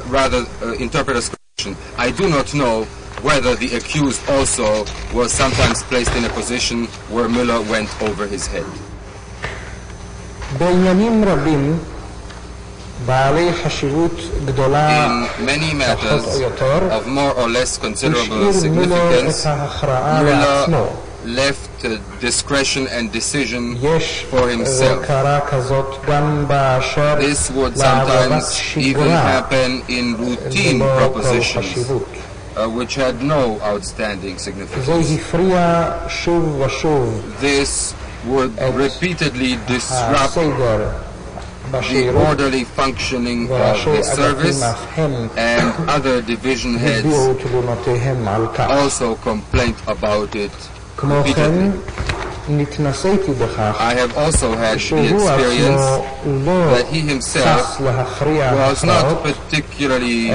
rather interpreters question, I do not know whether the accused also was sometimes placed in a position where Müller went over his head. In many matters of more or less considerable significance, Müller left discretion and decision for himself. This would sometimes even happen in routine propositions, which had no outstanding significance. This would repeatedly disrupt the orderly functioning of the service, and other division heads also complained about it repeatedly. I have also had the experience that he himself was not particularly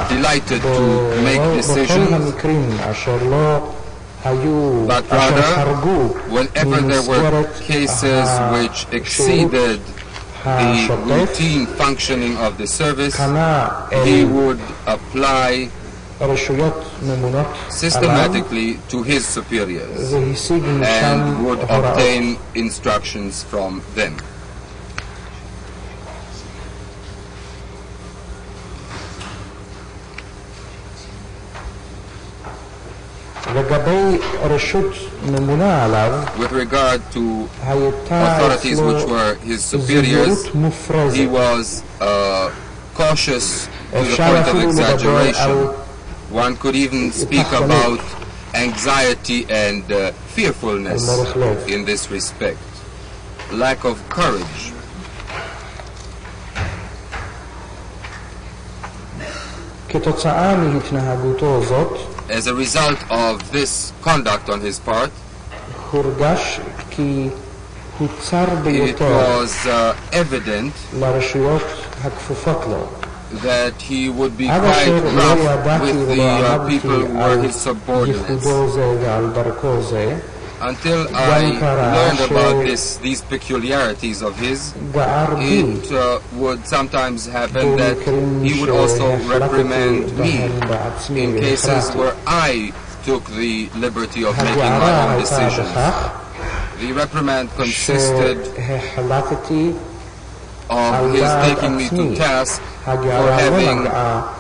delighted to make decisions, but rather, whenever there were cases which exceeded the routine functioning of the service, he would apply systematically to his superiors and would obtain instructions from them. With regard to authorities which were his superiors, he was cautious to the point of exaggeration. One could even speak about anxiety and fearfulness in this respect, lack of courage. As a result of this conduct on his part, it was evident that he would be quite rough with the people who were his subordinates. Until I learned about these peculiarities of his, it would sometimes happen that he would also reprimand me in cases where I took the liberty of making my own decisions. The reprimand consisted of his taking me to task for having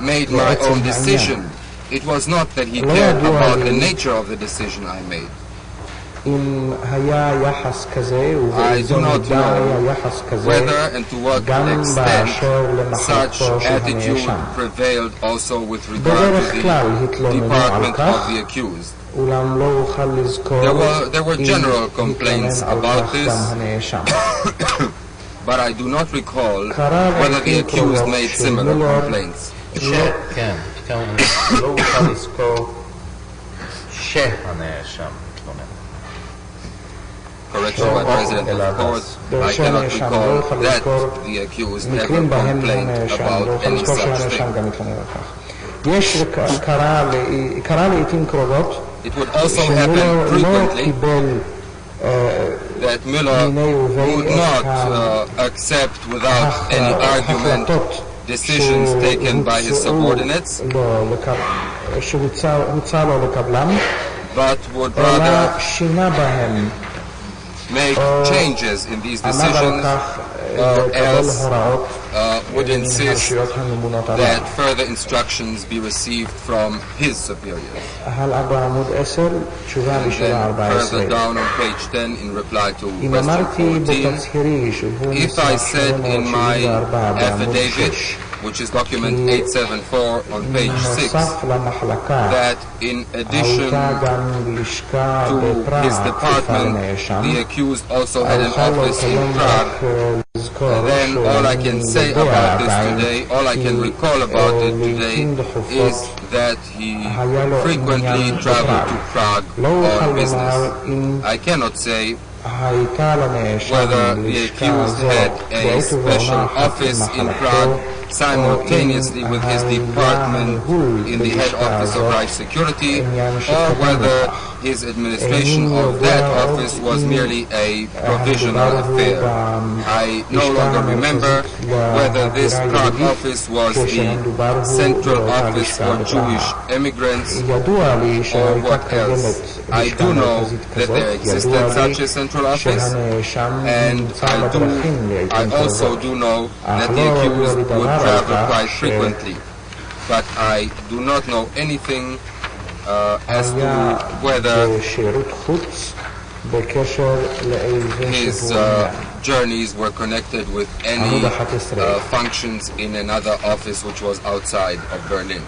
made my own decision. It was not that he cared about the nature of the decision I made. I do not know whether and to what extent such attitude prevailed also with regard to the department of the accused. There were general complaints about this, but I do not recall whether the accused made similar complaints. Correction by President of the Court, I cannot recall that the accused ever complained about any such thing. It would also happen frequently that Müller would not accept without any argument decisions taken by his subordinates, but would rather make changes in these decisions, or else would insist that further instructions be received from his superiors. And then further down on page 10, in reply to question 14, if I said in my affidavit, which is document 874 on page 6, that in addition to his department, the accused also had an office in Prague, then all I can say about this today, all I can recall about it today, is that he frequently traveled to Prague on business. I cannot say whether the accused had a special office in Prague simultaneously with his department in the head office of Reich Security, or whether his administration of that office was merely a provisional affair. I no longer remember whether this Prague office was the central office for Jewish immigrants or what else. I do know that there existed such a central office, and I also do know that the accused would travel quite frequently, but I do not know anything as to whether his journeys were connected with any functions in another office which was outside of Berlin.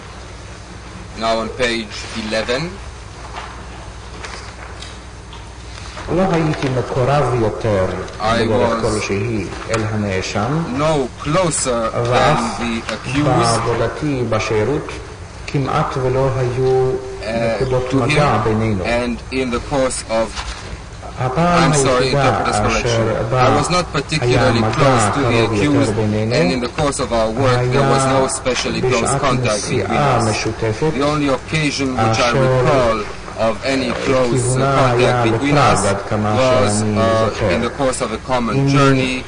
Now on page 11. I was no closer than the accused to him, and in the course of I'm sorry, interpreter's correction. I was not particularly close to the accused, and in the course of our work there was no especially close contact between us. The only occasion which I recall of any close contact between us was in the course of a common journey,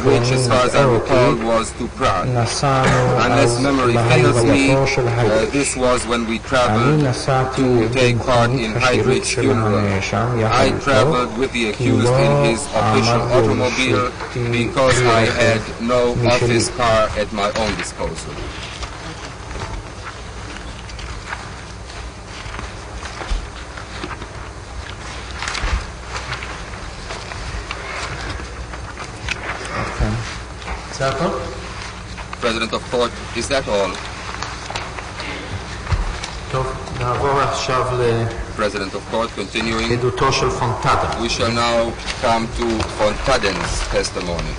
which as far as I recall was to Prague. Unless memory fails me, this was when we traveled to take part in Heydrich's funeral. I traveled with the accused in his official automobile because I had no office car at my own disposal. President of Court, is that all? President of Court, continuing. We shall now come to Von-Taaden's testimony.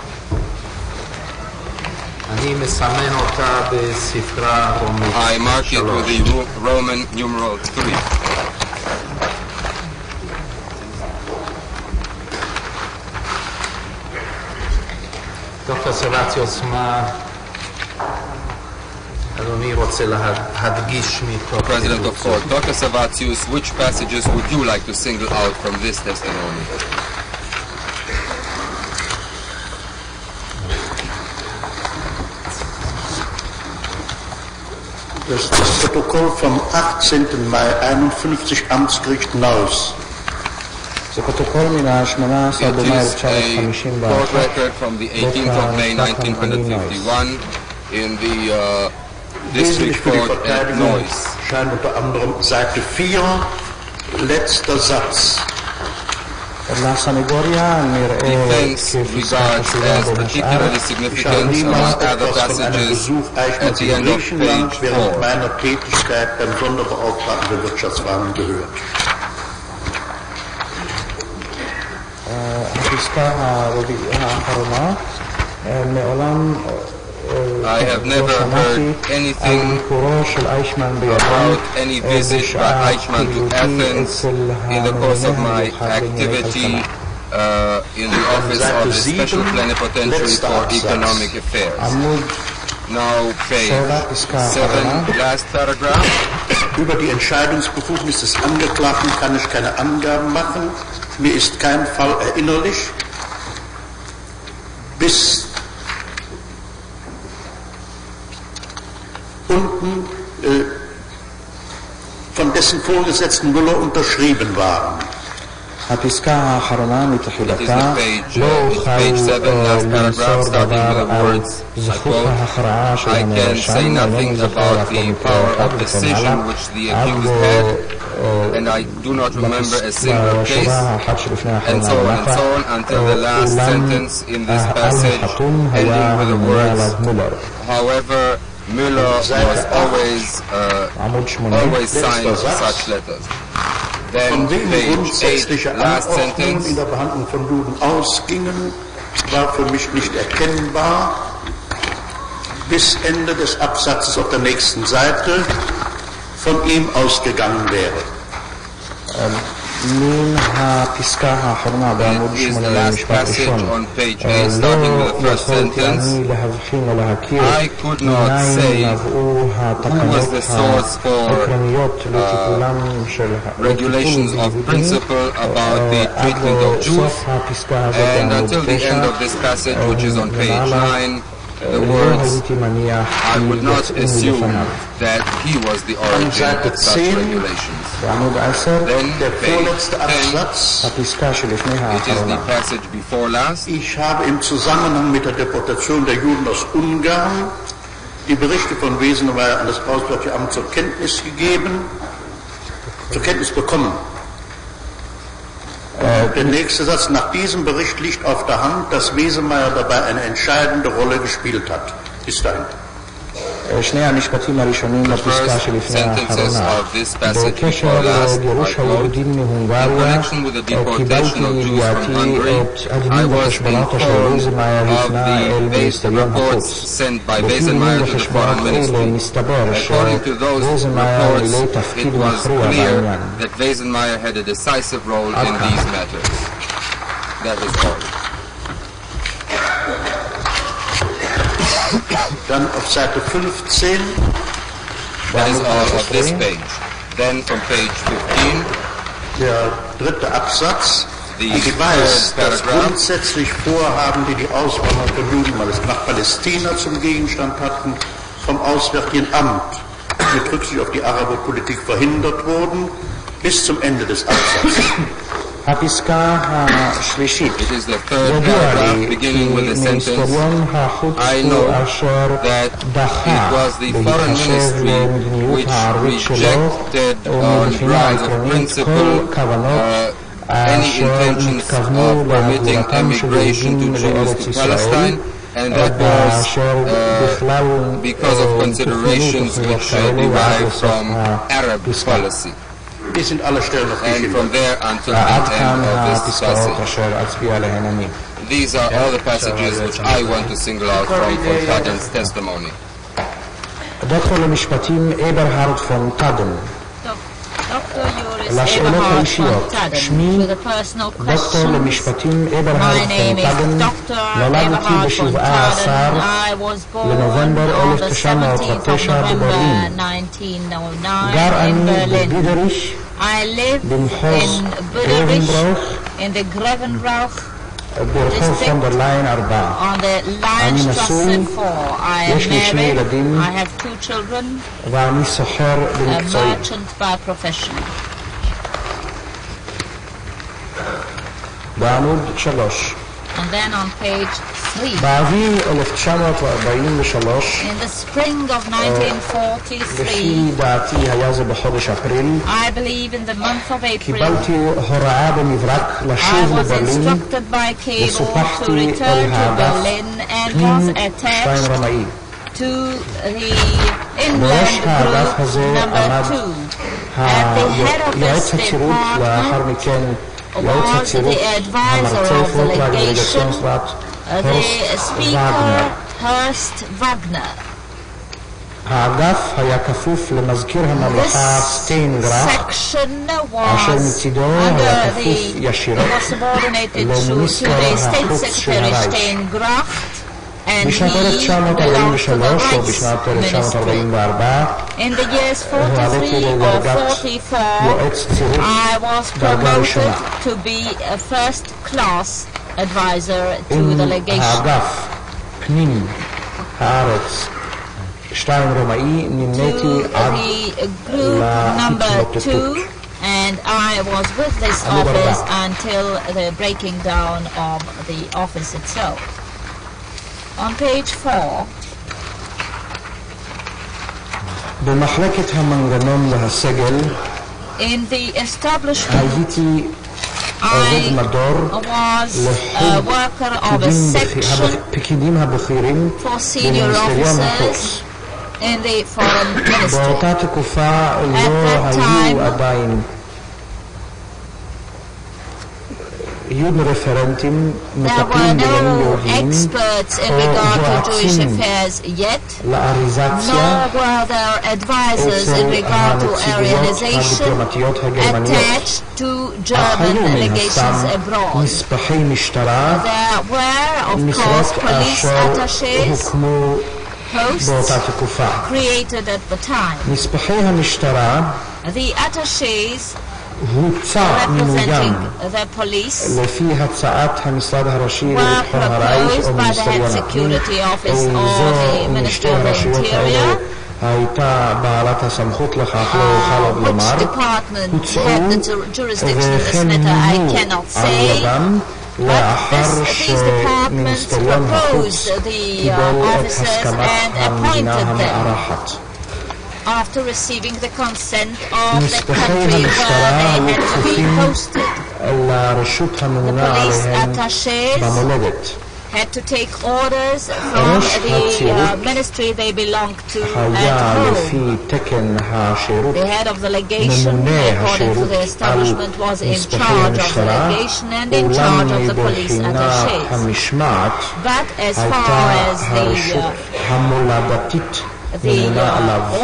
I mark it with the Roman numeral 3. דוקטור סבציוס, מה אדוני רוצה להדגיש מתוך President of Court, Dr. Savatius, which passages would you like to single out from this testimony? Das Protokoll vom 18. Mai 51 Amtsgericht Neuss. It is a court record from the 18th of May 1951 in the District Court at Neuss. Scheint unter anderem Seite 4, letzter Satz. Defense regards as particularly significant among other passages at the end of page 4. Während meiner Tätigkeit beim Sonderbeauftragten für Wirtschaftswahlen gehört. I have never heard anything about any visit by Aijman to Athens in the course of my activity in the office of the Special Plenipotentiary for Economic Affairs. Now page 7, last paragraph. Über die Entscheidungsbefugnis des Angeklagten kann ich keine Angaben machen. Mir ist kein Fall erinnerlich. Bis unten von dessen Vorgesetzten Müller unterschrieben waren. הפסקה האחרונה מתחילתה לא page 7, last paragraph, starting with the words, זכות ההכרעה של הנאשם nothing about the power of decision which the accused had, and I do not remember a single case, and so on and so on, until the last sentence in this passage, ending with the words, however, Müller was always signed such letters. Then page 8, last sentence. In der Behandlung von Juden ausgingen, war für mich nicht erkennbar, bis Ende des Absatzes auf der nächsten Seite von ihm ausgegangen wäre. מן הפסקה האחרונה בעמוד 8 למשפט ראשון, לא יכולתי אני להבחין או להכיר מניין נבעו התקנות העקרוניות לטיפולם של regulations of principle about the treatment of Jews, and until the end of this passage, which is on page 9, the words, I would not assume that he was the origin of such regulations. Then page 10, it is the passage before last. Ich habe im Zusammenhang mit der Deportation der Juden aus Ungarn die Berichte von Wesenmeier an das Auswärtige Amt zur Kenntnis bekommen. Der nächste Satz, nach diesem Bericht liegt auf der Hand, dass Wesenmeier dabei eine entscheidende Rolle gespielt hat. Bis dahin. שני המשפטים הראשונים לפסקה שלפני האחרונה. בקשר לגירוש היהודים מהונגריה, קיבלתי לידיעתי את הדין וחשבונות אשר ויזנמאייר הפנה אל מיניסטריון החוץ. לפי דין וחשבונות אלה מסתבר שויזנמאייר מילא תפקיד מכריע בעניין. Dann auf Seite 15. That is of this page. Then from page 15. Der dritte Absatz. Ich weiß, dass grundsätzlich Vorhaben, die die Auswanderung von Juden nach Palästina zum Gegenstand hatten, vom Auswärtigen Amt mit Rücksicht auf die Araberpolitik verhindert wurden, bis zum Ende des Absatzes. הפסקה השלישית, It is the third paragraph beginning with the sentence, I know that it was the foreign ministry which rejected on grounds of principle any intentions of permitting emigration to Jews to Palestine, and that was because of considerations which derive from Arab policy. And from there until the end of this passage. These are all the passages which I want to single out from von-תאדנ's testimony. דוקטור למשפטים אברהארד וון-תאדן. לשאלות האישיות, שמי דוקטור למשפטים אברהארד וון-תאדן, נולדתי ב-17 לנובמבר 1909 בברלין. גר אני בבידריש, במחוז גרבנבראוך, ברחוב פונדרליין 4. אני נשוי, יש לי 2 ילדים, ואני סוחר במקצועי. בעמוד 3. And then on page 3. באביב 1943, in the spring of 1943, לפי דעתי היה זה בחודש אפריל, I believe in the month of April, קיבלתי הוראה במברק לשוב לברלין, וסופחתי אל האגף פנים 2 רמאי. to the inland group number 2. At the head of this department was the advisor of the legation, the speaker, Horst Wagner. האגף היה כפוף למזכיר הממלכה סטיינגראך, אשר מצידו היה כפוף ישירות למיניסטר החוץ של הרייך. בשנת 1943 או בשנת 1944 הועליתי לדרגת יועץ צירוף דרגה ראשונה. עם האגף פנים הארץ 2 רומאי נמניתי עד להתמוטטות. And I was with this office until the breaking down of the office itself. On page 4, במחלקת המנגנון והסגל in the establishment, הייתי עובד מדור לחוג הפקידים הבכירים במיניסטריון החוץ. באותה תקופה לא היו עדיין There were no experts in regard to Jewish affairs yet, nor were there advisors in regard to Aryanization attached to German legations abroad. There were, of course, police attachés, posts created at the time. The attachés representing the police were proposed by the head security office or the Ministry of the Interior. Which department had the jurisdiction in this matter I cannot say, but these departments proposed the officers and appointed them after receiving the consent of the country where they had to be posted. The police attachés had to take orders from the ministry they belonged to at home. The head of the legation, according to the establishment, was in charge of the legation and in charge of the police attachés. But as far as the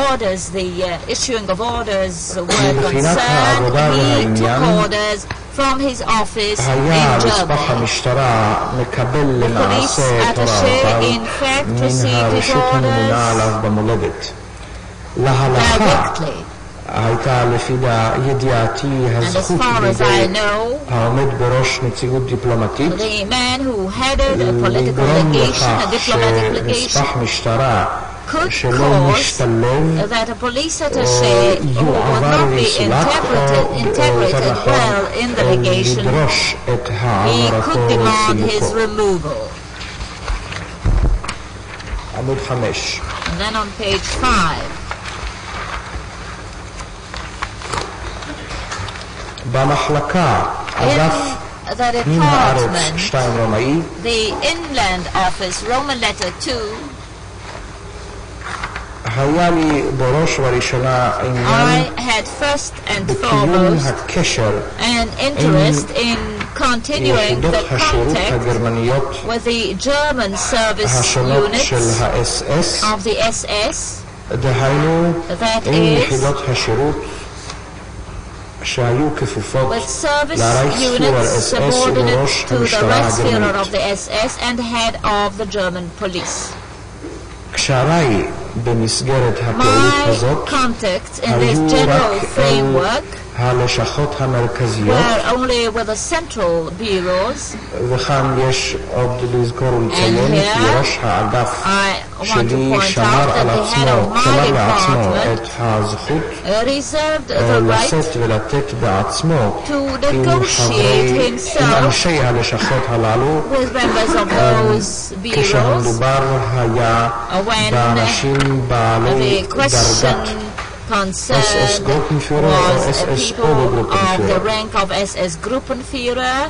orders, the issuing of orders were concerned, he took orders from his office in Germany. The police attaché, in fact, received his orders directly. And as far as I know, the man who headed a political legation, a diplomatic legation, could cause that a police attaché who would not be integrated well in the legation, he could demand his removal. And then on page 5. In the department, the inland office, Roman letter 2, I had first and foremost an interest in continuing the contact with the German service units of the SS, that is, with service units subordinate to the Reichsführer of the SS and head of the German police. My contacts in this general framework were only with the central bureaus, and here I want to point out that the head of my department reserved the right to negotiate himself with members of those bureaus when the question concerned was people of the rank of SS Gruppenführer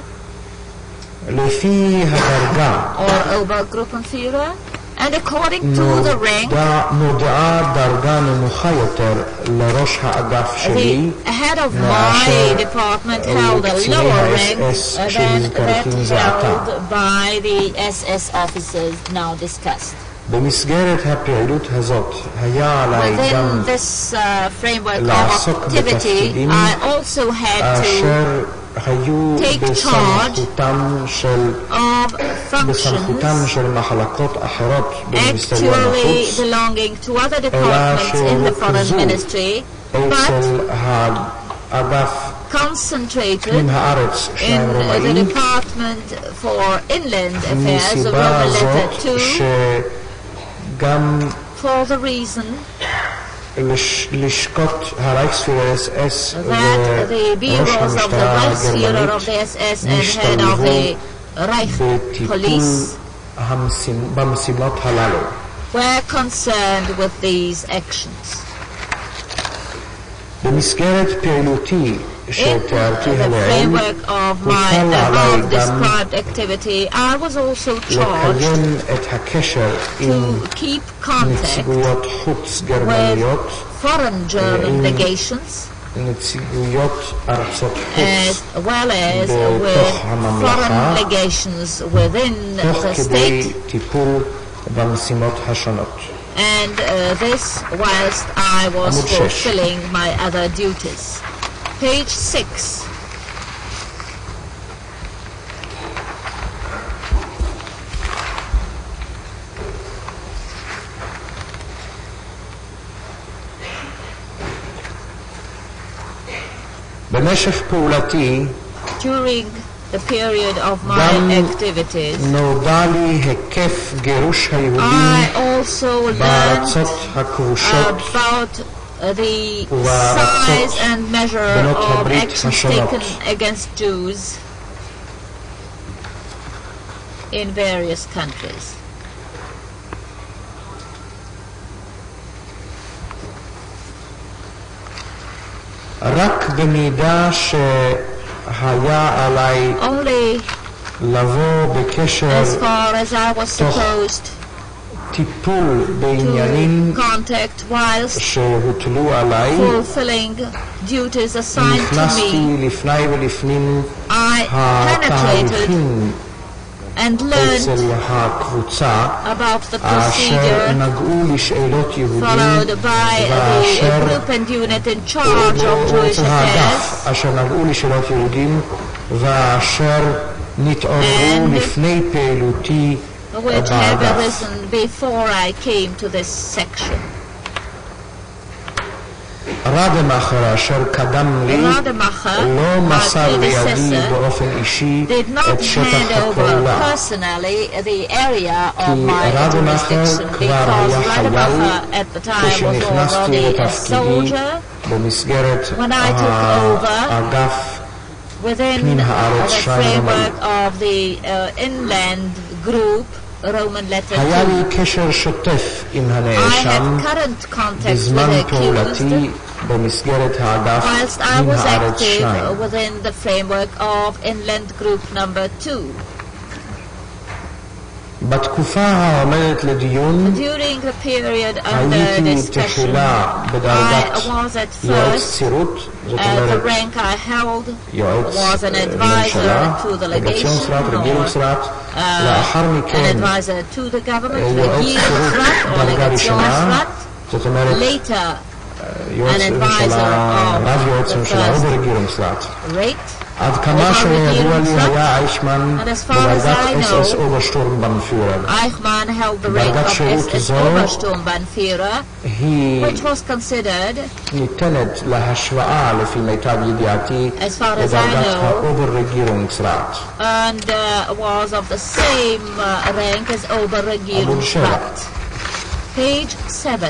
or Obergruppenführer, and according to the rank, the head of my department held a lower rank than that held by the SS officers now discussed. Within this framework of activity, I also had to take charge of functions actually belonging to other departments in the foreign ministry, but concentrated in the Department for Inland Affairs, Roman letter 2, for the reason that the bureaus of the Reichsführer of the SS and head of the Reich Police were concerned with these actions. In the framework of my above-described activity, I was also charged to keep contact with foreign German legations נציגויות ארצות חוץ בתוך הממלכה, תוך כדי טיפול במשימות השונות. And this whilst I was fulfilling my other duties. Page 6. במשך פעולתי During the period of my activities, נודע לי היקף גירוש היהודים בארצות הכבושות about the size and measure of actions taken against Jews in various countries. רק במידה שהיה עליי לבוא בקשר תוך טיפול בעניינים שהוטלו עליי, נכנסתי לפני ולפנים התהליכים אצל הקבוצה אשר נגעו לשאלות יהודים אשר נגעו לשאלות יהודים ואשר נתעוררו לפני פעילותי באגף. רדמאכר אשר קדם לי לא מסר לידי באופן אישי את שטח הפעולה, כי רדמאכר כבר היה חייל כשנכנסתי לתפקידי במסגרת האגף פנים הארץ היה לי קשר שוטף עם הנאשם בזמן פעולתי במסגרת האגף פנים הארץ 2. בתקופה העומדת לדיון הייתי תחילה בדרגת יועץ צירות, זאת אומרת יועץ ממשלה, רגציונסרט, רגילungsרט, לאחר מכן יועץ צירות דרגה ראשונה, זאת אומרת יועץ ממשלה, רב יועץ ממשלה או ברגילungsרט. עד כמה שידוע לי היה אייכמן בדרגת SS Obersturmbannführer. דרגת שירות זו היא ניתנת להשוואה לפי מיטב ידיעתי לדרגת האובררגierungsrat. עמוד 7. Page 7.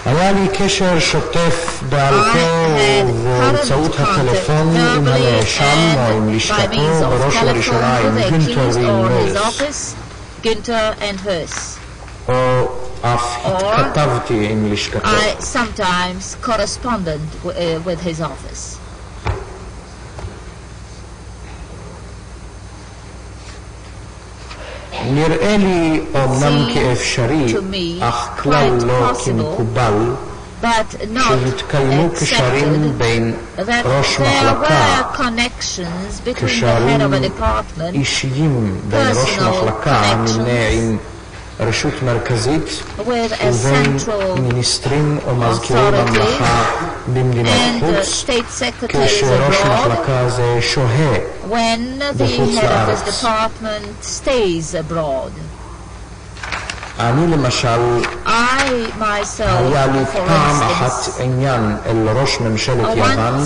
היה לי קשר שוטף בעל פה ובאמצעות הטלפון עם הנאשם או עם לשכתו, בראש ובראשונה עם גינטר והאנס, או אף התכתבתי עם לשכתו. I sometimes corresponded with his office. נראה לי אומנם כאפשרי, אך כלל לא כמקובל, שהתקיימו קשרים בין ראש מחלקה, קשרים אישיים בין ראש מחלקה הנמנה עם רשות מרכזית ובין מיניסטרים או מזכירי ממלכה במדינות חוץ, כשראש מחלקה זה שוהה בחוץ לארץ. אני למשל, היה לי פעם אחת עניין אל ראש ממשלת יוון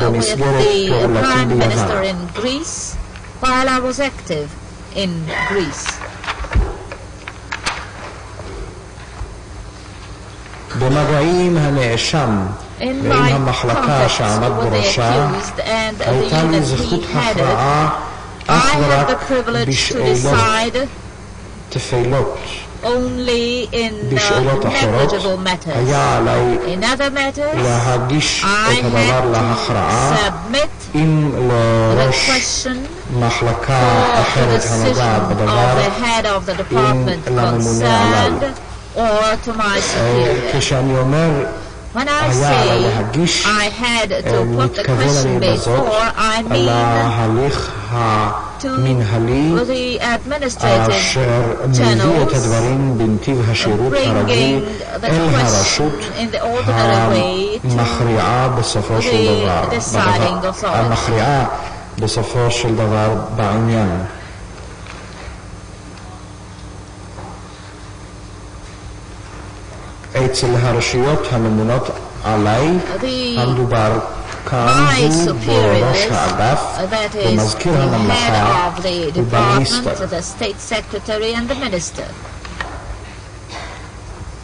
במסגרת פעולתי ביוון. במגעים הנאשם ועם המחלקה שעמד בראשה הייתה לי זכות הכרעה אך ורק בשאלות תפילות only in בשאלות אחרות negligible matters. היה עליי In other matters, להגיש I את הדבר had להכרעה to submit אם the לראש question מחלקה for the אחרת הנוגעת decision בדבר, of the head of the department לממונה עליי. concerned or to my superior. כשאני אומר When I היה עליי say להגיש, I had to put the מתכוון question אני בזאת before, I mean להליך המנהלי to the administrative אשר מביא את הדברים בנתיב השירות הרגיל bringing the אל הרשות question in the ordinary way to המכריעה בסופו של the דבר, deciding authority. המכריעה בסופו של דבר בעניין. אצל הרשויות הממונות עליי המדובר כאן הוא בראש האגף במזכיר הממלכה ובמיניסטר.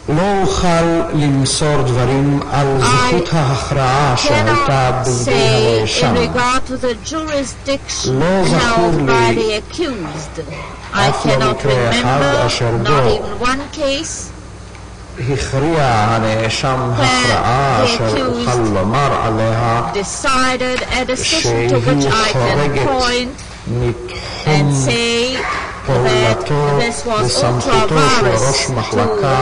לא אוכל למסור דברים על זכות ההכרעה שהייתה בידי הנאשם. לא זכור לי אף לא מקרה אחד אשר בו הכריע הנאשם הכרעה אשר אוכל לומר עליה שהיא חורגת מתחום פעולתו וסמכותו של ראש מחלקה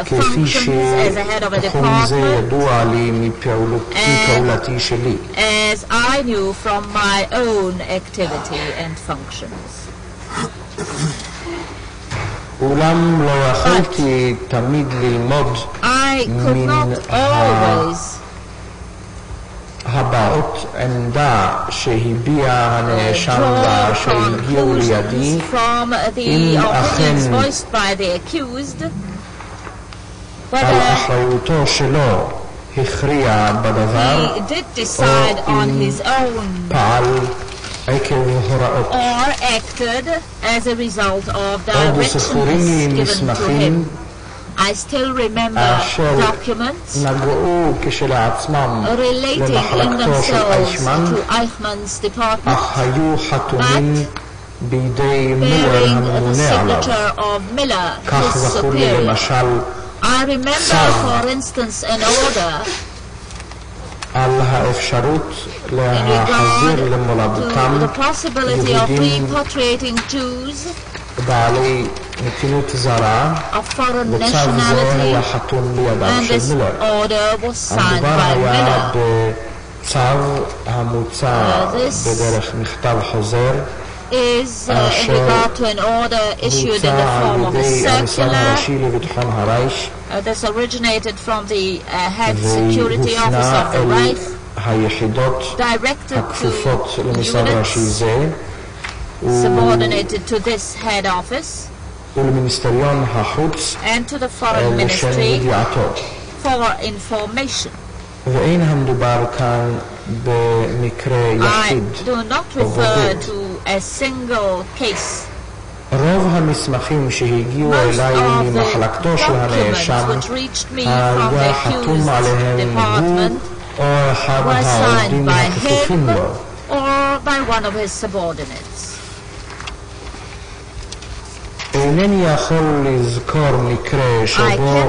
כפי שתחום זה ידוע לי מפעולתי שלי. As I knew from my own activity and functions. אולם לא יכולתי תמיד ללמוד מן הבעות עמדה שהביע הנאשם ואשר הגיעו לידי, אם אכן על אחריותו שלו הכריע בדבר, או אם פעל עקב הוראות. עוד זכורים לי מסמכים אשר נגעו כשלעצמם למחלקתו של אייכמן, אך היו חתומים בידי מילר הממונה עליו. כך זכור לי למשל צו על האפשרות להחזיר למולדתם יהודים בעלי נתינות זרה, וצו זה היה חתום בידיו של מילר. המדובר היה בצו המוצע בדרך מכתב חוזר אשר הוצע על ידי המשרד הראשי לביטחון הרייך והופנה אל היחידות הכפופות למשרד הראשי זה ולמיניסטריון החוץ לשם ידיעתו. ואין המדובר כאן במקרה יחיד או בודד. רוב המסמכים שהגיעו אליי ממחלקתו של הנאשם היה חתום עליהם הוא או אחד העובדים הכפופים לו. אינני יכול לזכור מקרה שבו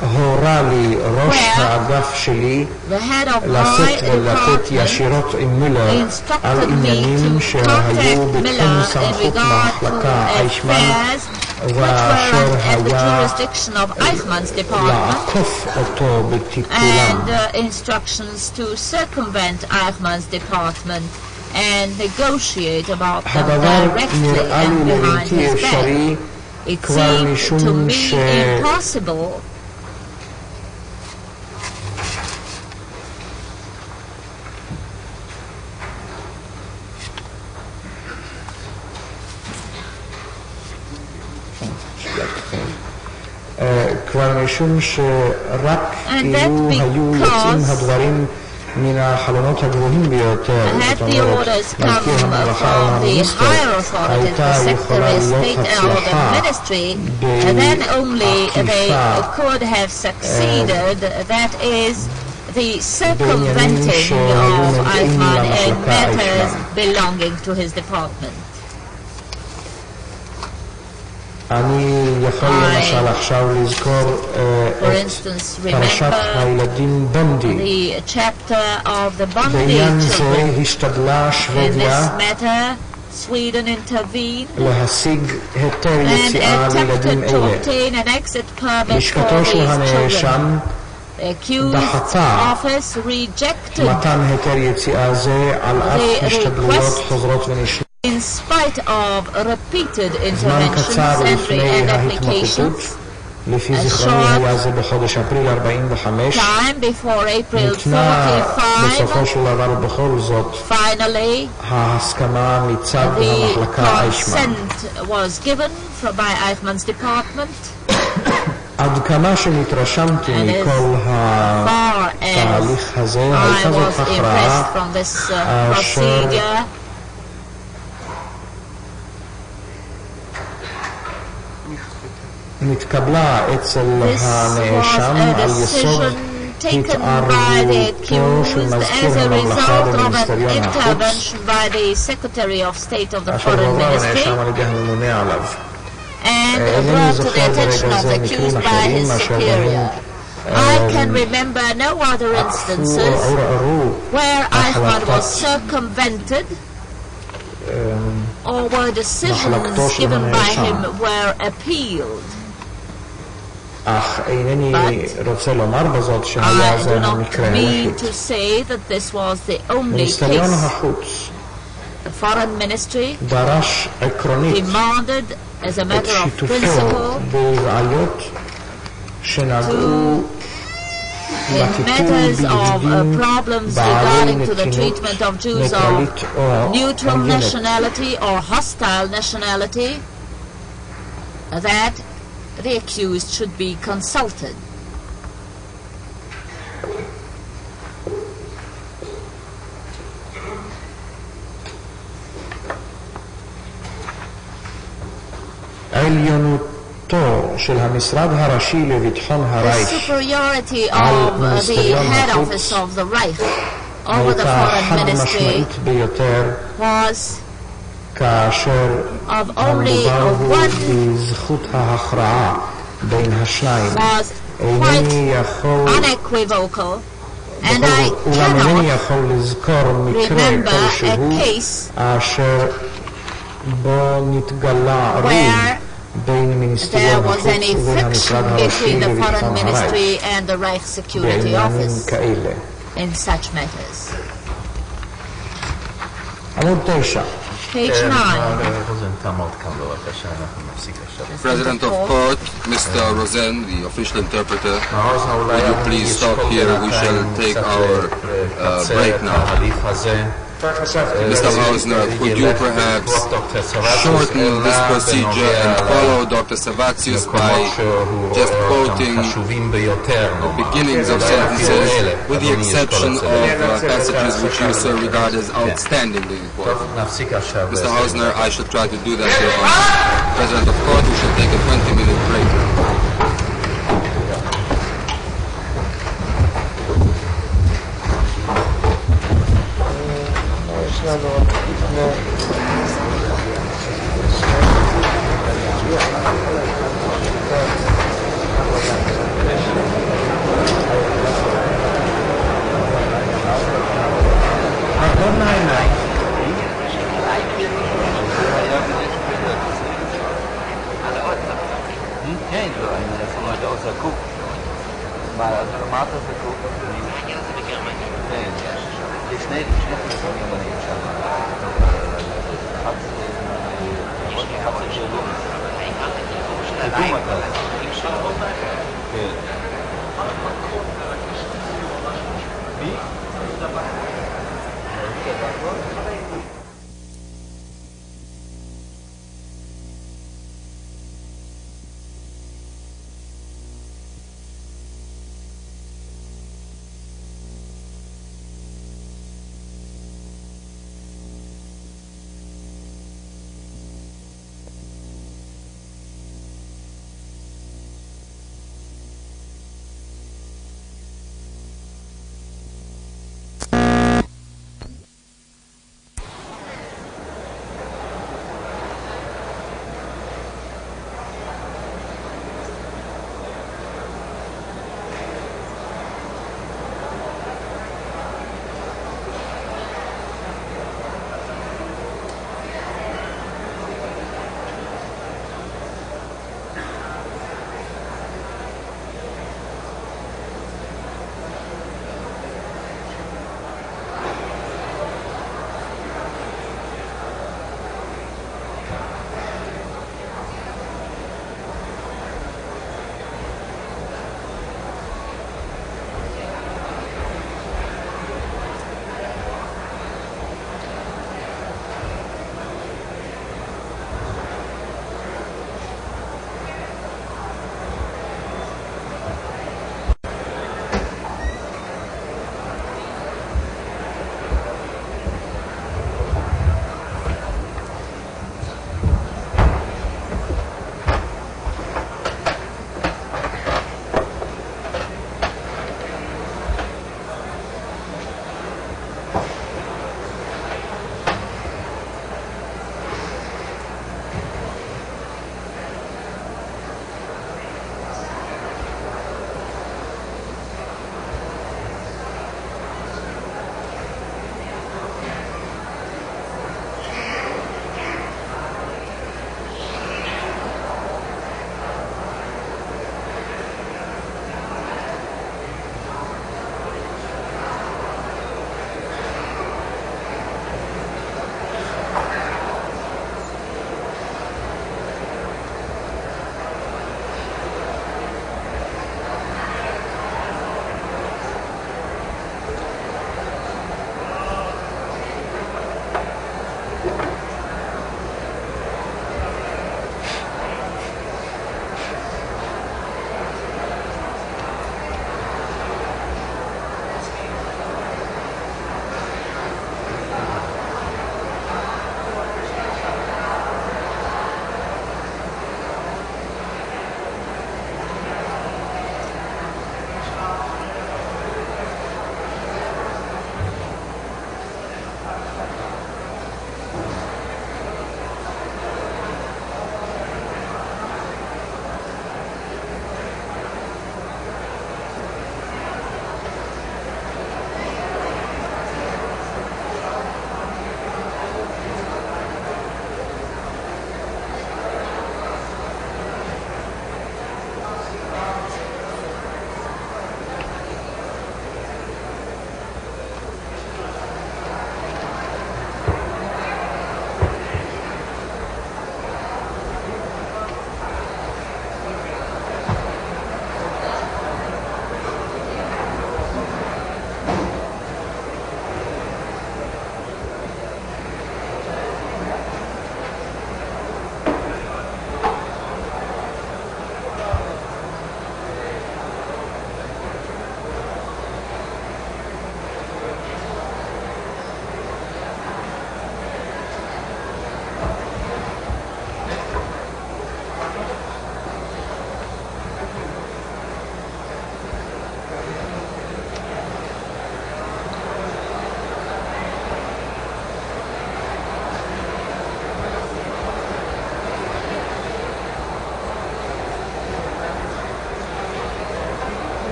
הורה לי ראש האגף שלי לשאת ולתת ישירות עם מילר על עניינים שהיו בתחום סמכות מחלקה אייכמן ואשר היה לעקוף אותו בטיפולם. הדבר נראה לי לבלתי אפשרי כבר משום שרק אילו היו יוצאים הדברים מן החלונות הגבוהים ביותר, זאת אומרת, מזכיר הממלכה או המיניסטר, הייתה יכולה להיות הצלחה באכיפה בעניינים שהיו נוגעים למחלקה אייכמן. אני יכול למשל עכשיו לזכור את פרשת הילדים בונדי. בעניין זה השתדלה שוודיה להשיג היתר יציאה לילדים אלה. לשכתו של הנאשם דחתה מתן היתר יציאה זה על אף השתדלויות חוזרות ונשנות. In spite of repeated interventions and re-applications, לפי זיכרוני היה זה בחודש אפריל 45, time before April ניתנה 45, בסופו של דבר בכל זאת finally ההסכמה מצד המחלקה אייכמן. consent was given by Eichmann's department. עד כמה שנתרשמתי מכל התהליך הזה, הייתה זאת הכרעה אשר נתקבלה אצל הנאשם על יסוד התערבותו של מזכיר הממלכה במיניסטריון החוץ, אשר הועבר הנאשם על ידי הממונה עליו. אינני זוכר ברגע זה מקרים אחרים אשר בהם I can remember no other instances where Eichmann was circumvented or where decisions given by him were appealed. אך אינני רוצה לומר בזאת שהיה זה המקרה היחיד. מיניסטריון החוץ דרש עקרונית את שיתופו בבעיות שנגעו לטיפול ביהודים בעלי נתינות ניטרלית או עוינת. that the accused should be consulted. עליונותו של המשרד הראשי לביטחון הרייך על מיניסטריון החוץ הייתה חד משמעית ביותר כאשר המדובר הוא בזכות ההכרעה בין השניים. אינני יכול לזכור מקרה כלשהו אשר בו נתגלה ריב בין מיניסטריון החוץ והמשרד הראשי לביטחון הרייך בעניינים כאלה. עמוד 9. Page 9. President of Court, Mr. Rosen, the official interpreter, would you please stop here? We shall take our break now. Mr. Hausner, could you perhaps shorten this procedure and follow Dr. Servatius by just quoting the beginnings of sentences, with the exception of passages which you, sir, regard as outstandingly important? Mr. Hausner, I shall try to do that, Your Honor. President of Court, we shall take a 20-minute break now.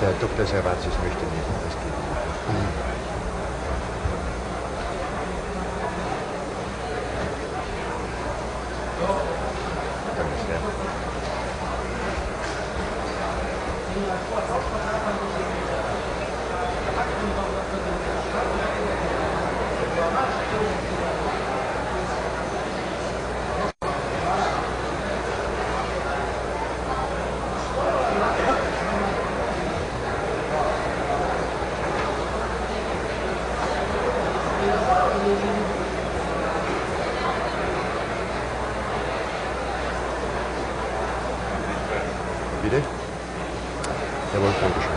Dr. Servatius möchte mir etwas geben. Bitte? Jawohl, danke schön.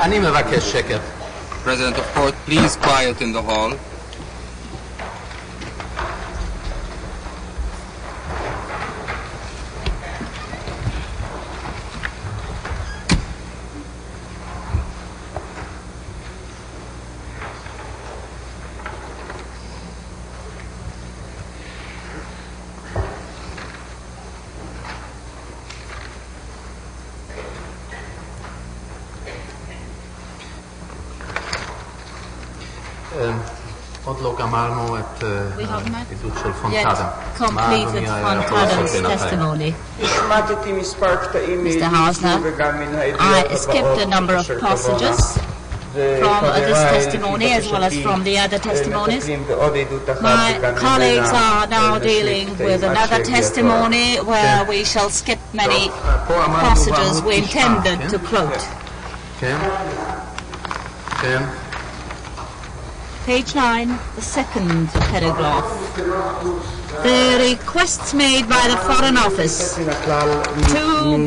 אני מבקש שקט. President of Court, please quiet in the hall. עוד לא גמרנו את עדות של וון-תאדן. Completed וון-תאדנ's testimony. Mr. Hausner, I skipped a number of passages from this testimony as well as from the other testimonies. My colleagues are now dealing with another testimony where we shall skip many passages we intended to quote. Page 9, the second paragraph. The requests made by the Foreign Office to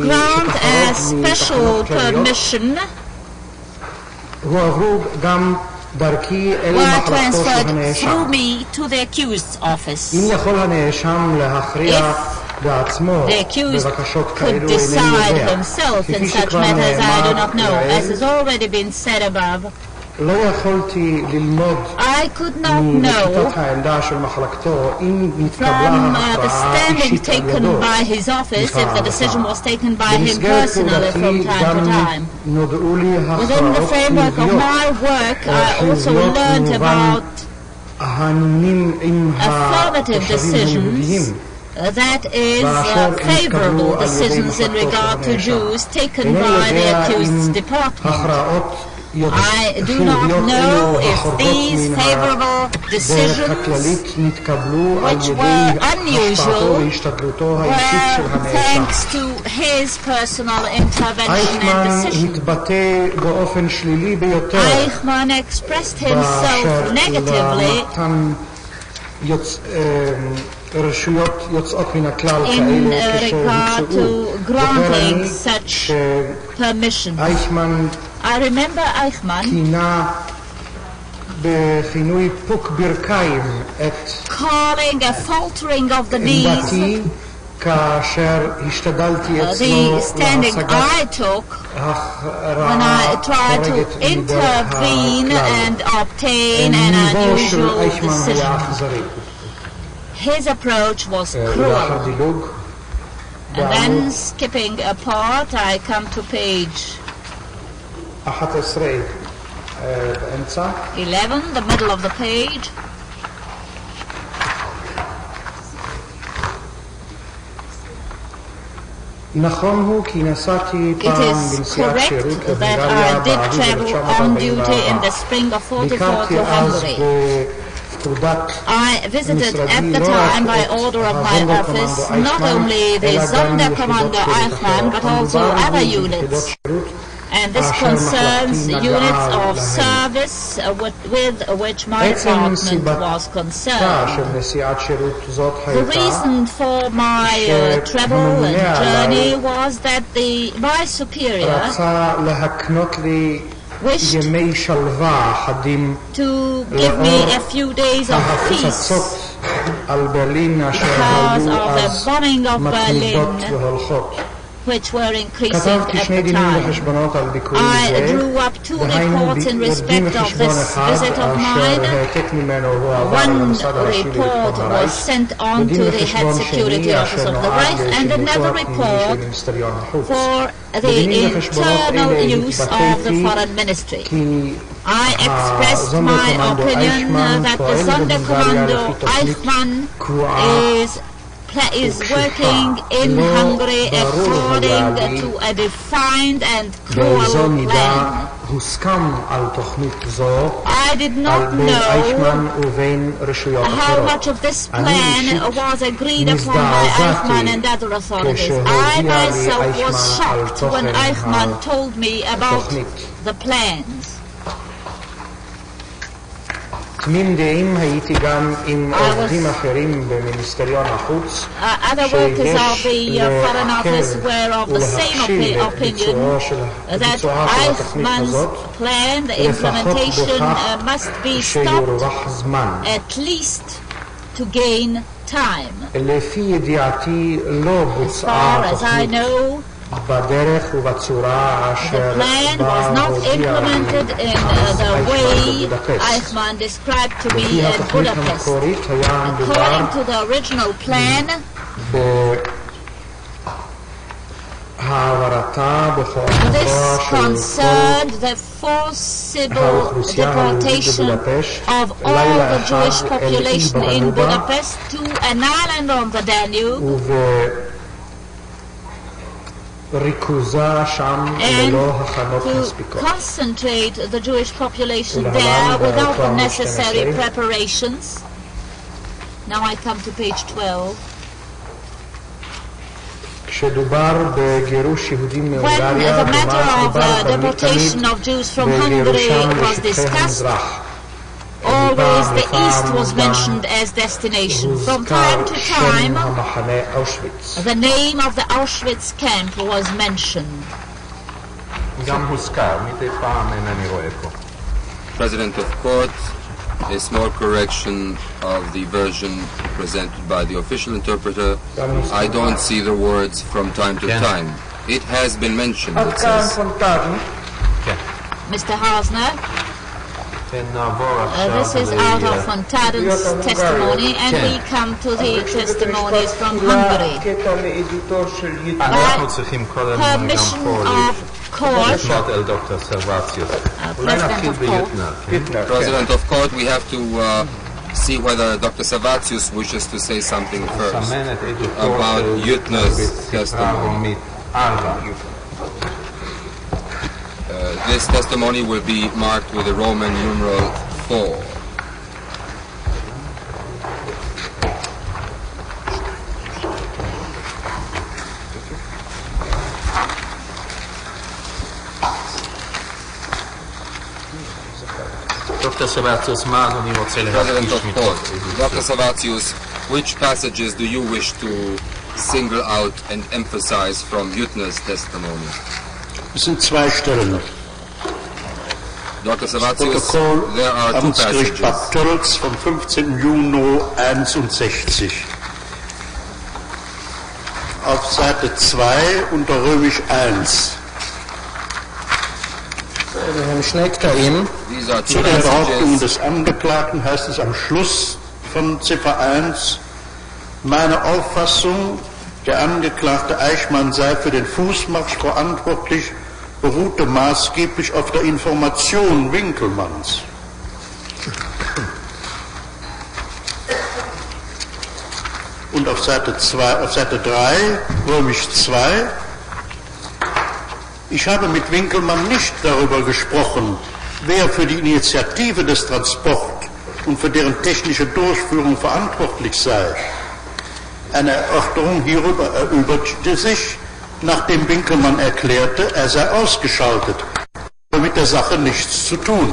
grant a special permission were transferred through me to the accused's office. If the accused could decide himself in such matters, I do not know. As has already been said above, I could not know from the standing taken by his office if the decision was taken by him personally from time to time. Within the framework of my work, I also learned about affirmative decisions, that is, favorable decisions in regard to Jews taken by the accused's department. I do not know if these favorable decisions, which were unusual, were thanks to his personal intervention and decision. Aייכמן expressed himself negatively in regard to granting such permission. I remember Aייכמן calling a faltering of the knees the standing I took when I tried to intervene and obtain an unusual decision. His approach was cruel. And then, skipping a part, I come to page 11, the middle of the page. It is correct that I did travel on duty in the spring of 44 to Hungary. I visited at the time, by order of my office, not only the Sonderkommando Aייכman but also other units. And this concerns units of service with which my department was concerned. The reason for my travel and journey was that my superior wished to give me a few days of peace because of the bombing of Berlin, which were increasing at the time. I drew up 2 reports in respect of this visit of mine. One report was sent on to the head security office of the Reich, and another report for the internal use of the foreign ministry. I expressed my opinion that the Sonderkommando Aייכman is working in Hungary according to a defined and cruel plan. I did not know how much of this plan was agreed upon by Aייכman and other authorities. I myself was shocked when Aייכman told me about the plans. Other workers of the Foreign Office were of the same opinion that Aייכman's plan, the implementation, must be stopped at least to gain time. As far as I know, the plan was not implemented in the way Aייכman described to me at Budapest. According to the original plan, this concerned the forcible deportation of all the Jewish population in Budapest to an island on the Danube, and to concentrate the Jewish population there without the necessary preparations. Now I come to page 12. When the matter of deportation of Jews from Hungary was discussed, always the East was mentioned as destination. From time to time, the name of the Auschwitz camp was mentioned. President of Court, a small correction of the version presented by the official interpreter. I don't see the words from time to time. It has been mentioned, it says. Mr. Hausner? This is out of Von-Taaden's testimony, and we come to the testimonies from Hungary. By permission of court, President of Court, we have to see whether Dr. Servatius wishes to say something first about Jüttner's testimony. This testimony will be marked with the Roman numeral 4. Dr. Savatius, President of Court, Dr. Savatius, which passages do you wish to single out and emphasize from Juttner's testimony? Es sind zwei Stellen. Dr. Savatius, there are two passages. Bad Tölz vom 15. Juni 61. Auf Seite 2 unter Römisch 1. Zu den Behauptungen des Angeklagten heißt es am Schluss von Ziffer 1, meine Auffassung, der Angeklagte Eijkman sei für den Fußmarsch verantwortlich, beruhte maßgeblich auf der Information Winkelmanns. Und auf Seite 3, Römisch 2, ich habe mit Winkelmann nicht darüber gesprochen, wer für die Initiative des Transports und für deren technische Durchführung verantwortlich sei. Eine Erörterung hierüber erübrigte sich, nachdem Winkelmann erklärte, er sei ausgeschaltet, aber mit der Sache nichts zu tun.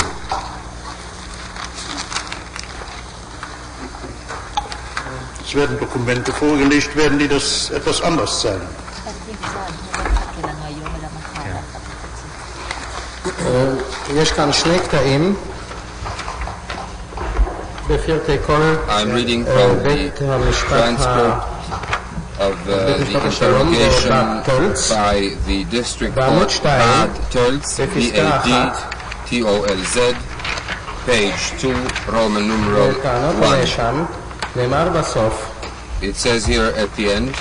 Es werden Dokumente vorgelegt werden, die das etwas anders zeigen. יש כאן שני קטעים בפרטי כל בית המשפט of the interrogation by the district court Tölz, VAD-TOLZ, page 2, Roman numeral 1. It says here at the end,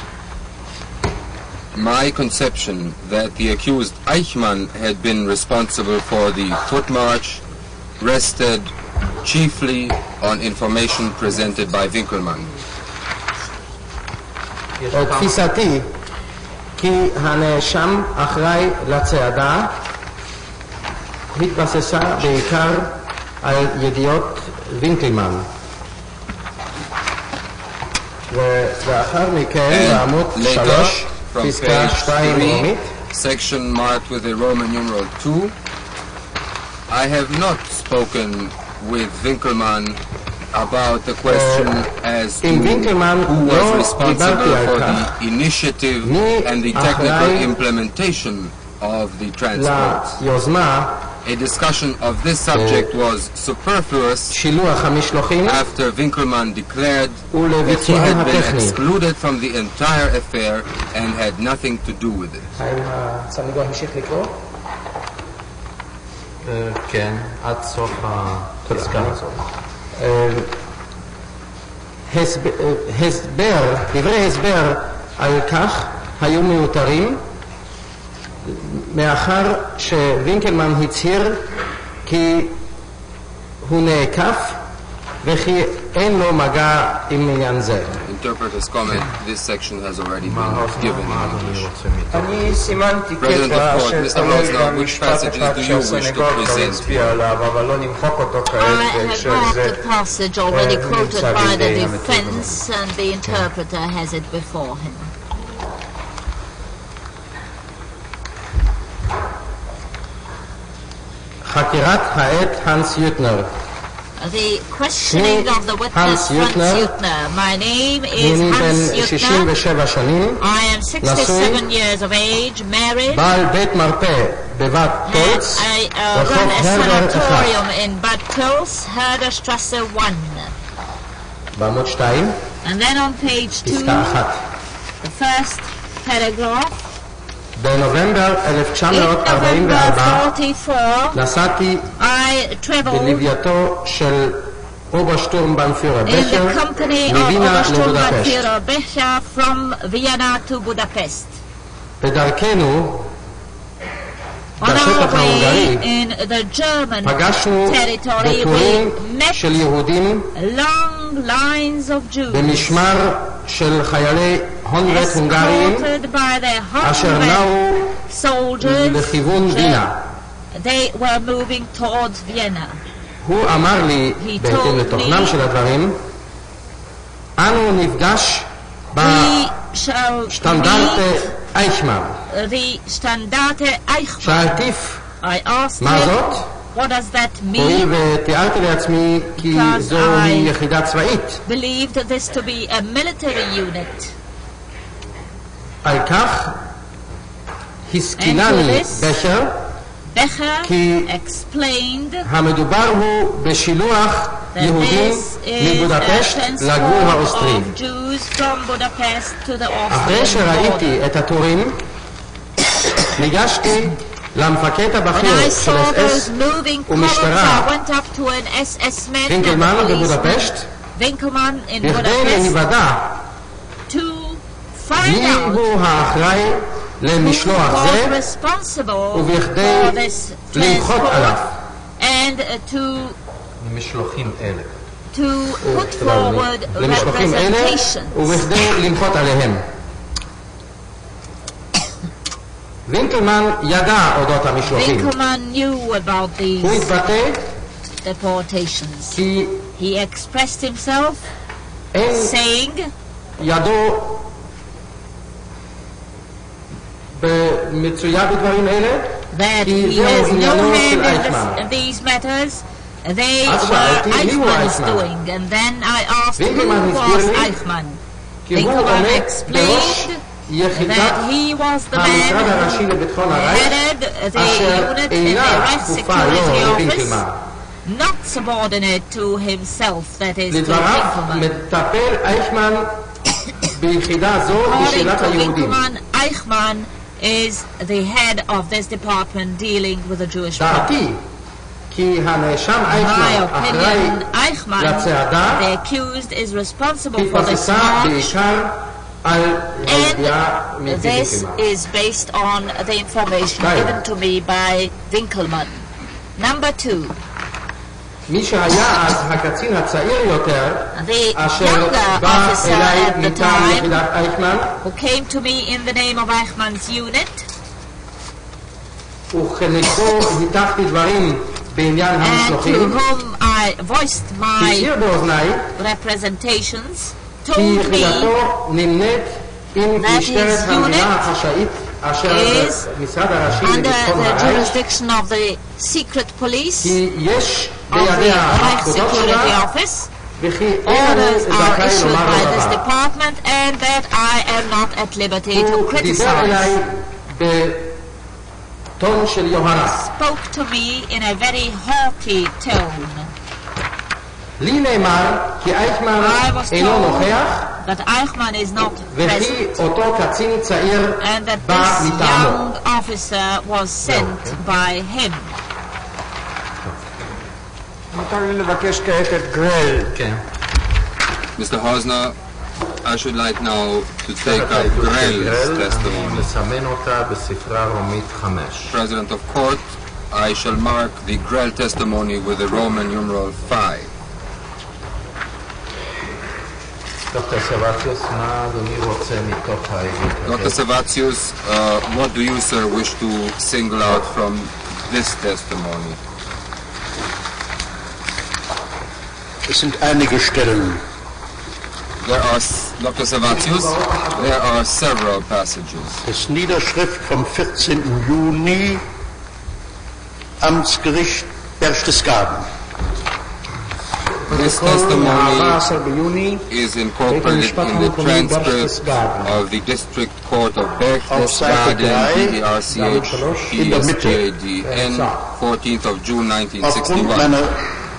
my conception that the accused Eijkman had been responsible for the foot march rested chiefly on information presented by Winkelmann. תפיסתי כי הנאשם אחראי לצעדה התבססה בעיקר על ידיעות וינקלמן. ולאחר מכן בעמוד 3 From page 3, section marked with the Roman numeral 2, I have not spoken with Winkelmann about the question as to who was responsible for the initiative and the technical implementation of the transport. A discussion of this subject was superfluous after Winkelmann declared that he had been excluded from the entire affair and had nothing to do with it. כן, עד סוף הפסקה הזאת. דברי הסבר על כך היו מיותרים מאחר שווינקלמן הצהיר כי הוא נעקף וכי אין לו מגע עם עניין זה. Interpreter's comment, this section has already been given in English. אני סימנתי קטע שתלוי במשפט אחד שהסנגור כבר הצביע עליו, אבל לא נמחוק אותו כעת כשזה passage already quoted by the defense and the interpreter has it before him. חקירת העד הנס יוטנר. The questioning of the witness Hans Yutner. My name is Hans Yutner. I am 67 years of age, married. בעל בית מרפא בבד טולץ. I run a sanatorium in Bad Tölz, Herderstrasse 1. בעמוד 2. And then on page 2, the first paragraph. בנובמבר 1944 נסעתי בלווייתו של אוברשטורמבנפירר בכר מווינה לבודפשט. בדרכנו בשטח ההונגרי פגשנו בטורים של יהודים במשמר של חיילי הונגרט הונגריים אשר נעו לכיוון וינה. they were moving towards Vienna. הוא אמר לי, בהתאם לתוכנם של הדברים, אנו נפגש בשטנדרטה אייכמן. שאלתיף, מה זאת? הואיל ותיארתי לעצמי כי זוהי יחידה צבאית. על כך השכילני בקר כי המדובר הוא בשילוח יהודים מבודפשט לגבול האוסטרי. אחרי שראיתי את התורים, ניגשתי למפקד הבכיר של אס ומשטרה וינקלמן בבודפשט בכדי להיוודע מי הוא האחראי למשלוח זה ובכדי למחות עליו. למשלוחים אלה. למשלוחים אלה ובכדי למחות עליהם. וינקלמן ידע אודות המשלוחים. הוא התבטא כי אין ידו במצויה בדברים אלה כי זהו עניינו של אייכמן. אז שאלתי מי הוא אייכמן. וינקלמן הסביר לי כי הוא עומד בראש יחידת המשרד הראשי לביטחון הרייך אשר אינה כפופה לו לווינקלמן. לדבריו מטפל אייכמן ביחידה זו בשאלת היהודים. דעתי כי הנאשם אייכמן אחראי לצעדה התבססה בעיקר This is based on the information given to me by Winkelmann. Number 2. מי שהיה אז הקצין הצעיר יותר, אשר בא אליי מטעם יחידת אייכמן, who came to me in the name of Eichmann's unit, וכנגדו היטחתי דברים בעניין המשלוחים, to whom I voiced my representations, told me that his unit is under the jurisdiction of the secret police of the Reich Security Office. Orders are issued by this department and that I am not at liberty to criticize. Spoke to me in a very haughty tone. I was told that Eichmann is not present and that this young officer was sent by him. Mr. Hosner, I should like now to take up Grell's testimony. President of Court, I shall mark the Grell testimony with the Roman numeral 5. Dr. Savatius, what do you, sir, wish to single out from this testimony? Es sind einige Stellen. Dr. Savatius, there are several passages. Das Niederschrift vom 14. Juni, Amtsgericht Berchtesgaden. This testimony is incorporated in the transcript of the District Court of Berchtesgaden, DRCH-PSJDN, 14th of June 1961.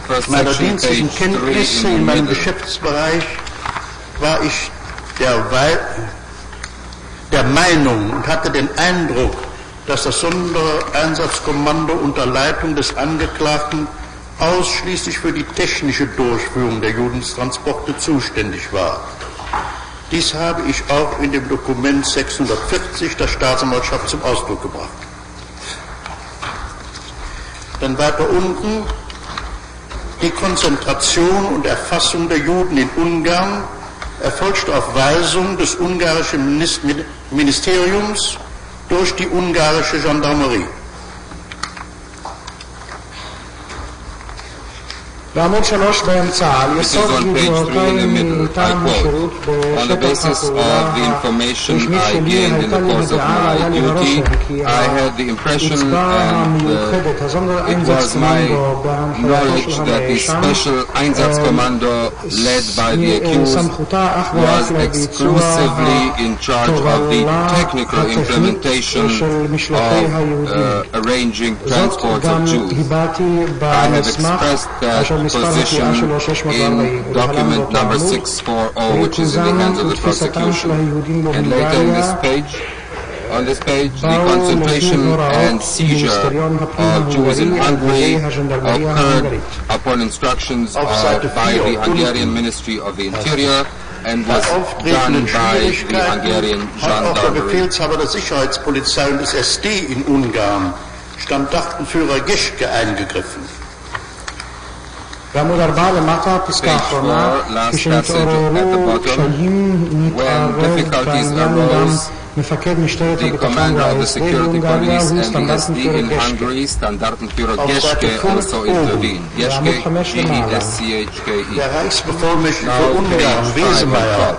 First meiner section, dienstlichen page 3 Kenntnisse in meinem Geschäftsbereich war ich der Meinung und hatte den Eindruck, dass das Sondereinsatzkommando unter Leitung des Angeklagten ausschließlich für die technische Durchführung der Judenstransporte zuständig war. Dies habe ich auch in dem Dokument 640 der Staatsanwaltschaft zum Ausdruck gebracht. Dann weiter unten: Die Konzentration und Erfassung der Juden in Ungarn erfolgte auf Weisung des ungarischen Ministeriums durch die ungarische Gendarmerie. בעמוד 3 באמצע, על יסוד ידיעותיי מטעם השירות בשטח הפעולה הרשמי שלי הייתה לי נביעה והיה לי הרושם כי העוצבה המיוחדת הזונדר איינזץ-קומנדו בהנחייתו של הנאשם סמכותה אך ורק לביצוע התובלה הטכנית של משלוחי היהודים. זאת גם הבעתי במסמך אשר position in document number 640, which is in the hands of the prosecution. And later on this page, the concentration and seizure of Jews in Hungary occurred upon instructions by the Hungarian Ministry of the Interior and was done by the Hungarian Gendarmerie. Der Befehlshaber der Sicherheitspolizei und des SD in Ungarn, Stammdachtenführer Geschke, eingegriffen. בעמוד 4 למטה, פסקה האחרונה, כשנתעוררו קשיים נתערב בעניין גם מפקד משטרת הביטחון וה-SD בהונגריה הוא סטנדרטנפירר גשקה. בעמוד 5 למעלה. Der Reichsbevollmächtigte für Ungarn, Wesemeyer,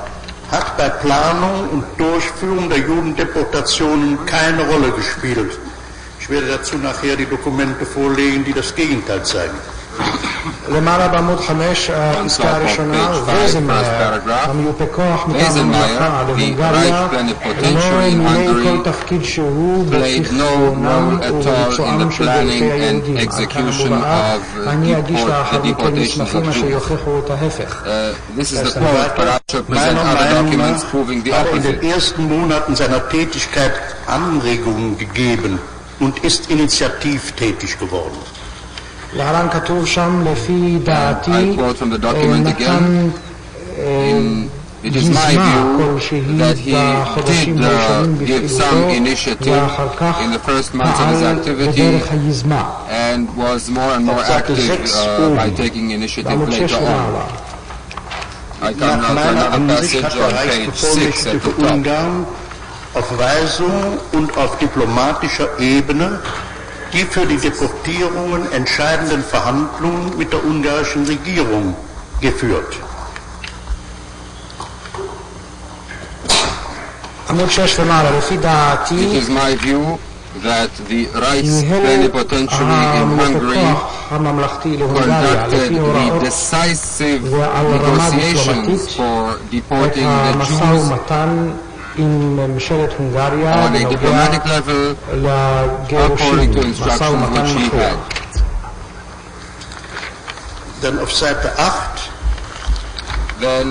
hat bei Planung und Durchführung der Judendeportationen keine Rolle gespielt. Ich werde dazu nachher die Dokumente vorlegen, die das Gegenteil zeigen. למעלה בעמוד 5, הפסקה הראשונה, ווזנמאייר, המיופה כוח מטעם הממלכה להונגריה, לא מילא כל תפקיד שהוא בתכנונם ובביצועם של דרכי היהודים. כמובן, אני אגיש לאחר מכן מסמכים אשר יוכיחו את ההפך. Meiner Meinung nach hat er in den ersten Monaten seiner Tätigkeit Anregungen gegeben und ist initiativtätig geworden. להלן כתוב שם לפי דעתי נתן גזמה כלשהי בחודשים הראשונים בפעילותו ואחר כך פעל בדרך הגזמה. בעמוד 6 למעלה. Nach meiner Ansicht hat der Reichsbevollmächtigte für Ungarn auf Weisung und auf diplomatischer Ebene die für die Deportierungen entscheidenden Verhandlungen mit der ungarischen Regierung geführt. It is my view that the Reichsplenipotentiary in Hungary conducted the decisive negotiations for deporting the Jews on a diplomatic level according to instructions which he had. Then auf Seite 8. Then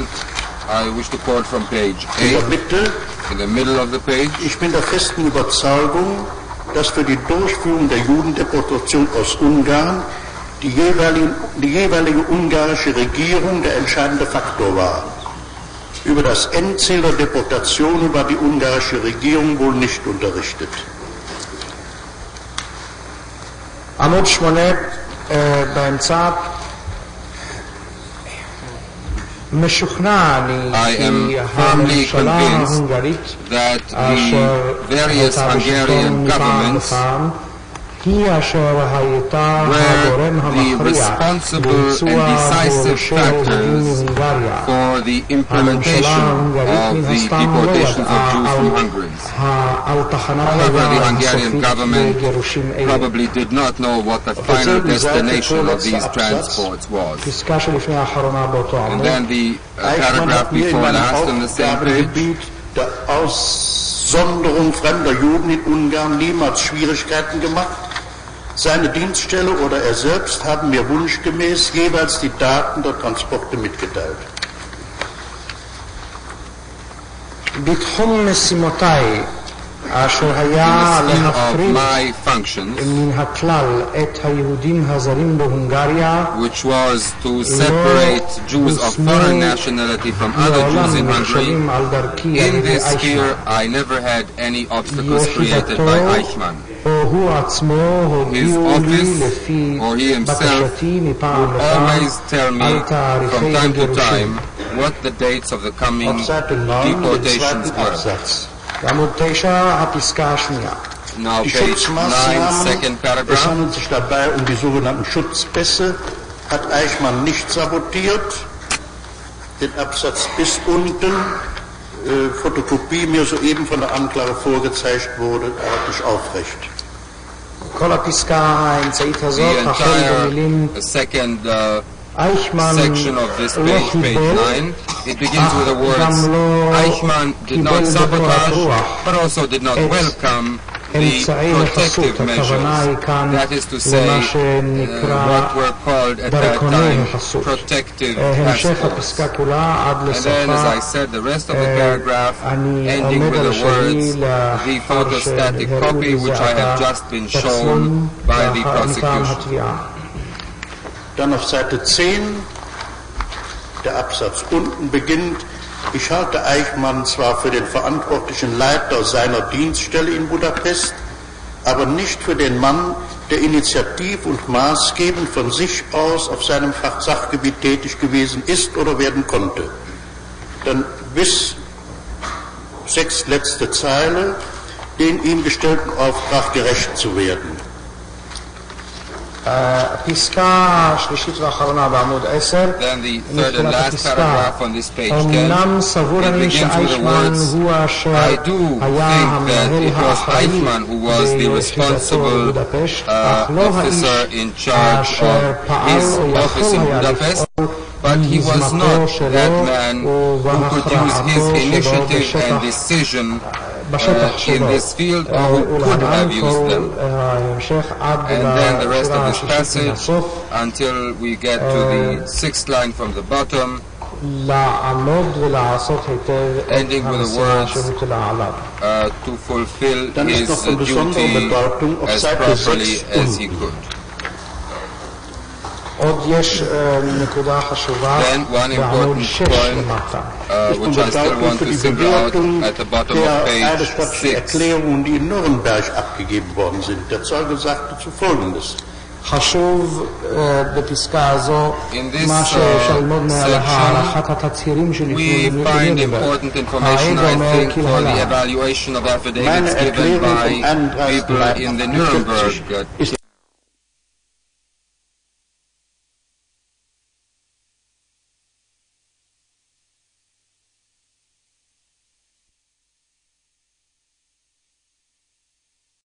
I wish to quote from page 8. In the middle of the page. Ich bin der festen Überzeugung, dass für die Durchführung der Judendeportation aus Ungarn die jeweilige ungarische Regierung der entscheidende Faktor war. Über das Endziel der Deportation war die ungarische Regierung wohl nicht unterrichtet. עמוד 8 באמצע. משוכנע אני כי הממשלה ההונגרית אשר הייתה בשלטון מפעם לפעם היא אשר הייתה הגורם המכריע בביצוע גירושי היהודים מהונגריה. הממשלה ההונגרית מן הסתם לא ידעה על תחנת היעד הסופית לגירושים אלה. פסקה שלפני האחרונה באותו עמוד. אייכמן hat mir in meinem Aufgabengebiet der Aussonderung fremder Juden in Ungarn niemals Schwierigkeiten gemacht. Seine Dienststelle oder er selbst haben mir wunschgemäß jeweils die Daten der Transporte mitgeteilt. בתחום משימותיי אשר היה להפריד מן הכלל את היהודים הזרים בהונגריה which was to separate Jews of foreign nationality from other Jews in Hungary. In this sphere I never had any obstacles created by Aeychman. His office or he himself would always tell me from time to time what the dates of the coming deportations were. בעמוד 9, הפסקה השנייה. Now page 9, second paragraph. Es handelt sich dabei die sogenannten Schutzpässe, hat Aeychman nicht sabotiert, den Absatz bis unten, Fotokopie mir soeben von der Anklage vorgezeigt wurde, ordentlich aufrecht. כל הפסקה האמצעית הזאת, החל במילים אייכמן לא קיבל, אך גם לא קיבל בדבר הרוח את אמצעי החסות. הכוונה היא כאן למה שנקרא דרכוני החסות. המשך הפסקה כולה עד לסופה, אני עומד על שלי לאחר שהראו לי זה התצלום מטעם התביעה. Dann auf Seite 10, der Absatz unten beginnt, ich halte Aeychman zwar für den verantwortlichen Leiter seiner Dienststelle in Budapest, aber nicht für den Mann, der initiativ und maßgebend von sich aus auf seinem Sachgebiet tätig gewesen ist oder werden konnte. Dann bis 6. letzte Zeile, den ihm gestellten Auftrag gerecht zu werden. הפסקה השלישית והאחרונה בעמוד 10, מתחילת הפסקה, אמנם סבור אני שאייכמן הוא אשר היה המנהל האחראי ביחידתו בבודפשט, אך לא האיש אשר פעל או יכול היה לפעול מיוזמתו שלו ובהכרעתו שלו בשטח שלו, ולהלן כל ההמשך עד לשורה השישית מהסוף, לעמוד ולעשות היטב את המשימה שהוטלה עליו. Dann ist noch von besonderer Bedeutung auf Seite 6 unten. עוד יש נקודה חשובה בעמוד 6 למטה. Which I still want to single out at the bottom of page 6. Erklärungen, die in Nürnberg abgegeben worden sind. Der Zeuge sagte zu Folgendes. חשוב בפסקה הזו מה שאפשר ללמוד מהערכת התצהירים שניתנו בנürnberg. העד אומר כלהלן. Meine Erklärung vom Antragsteller ist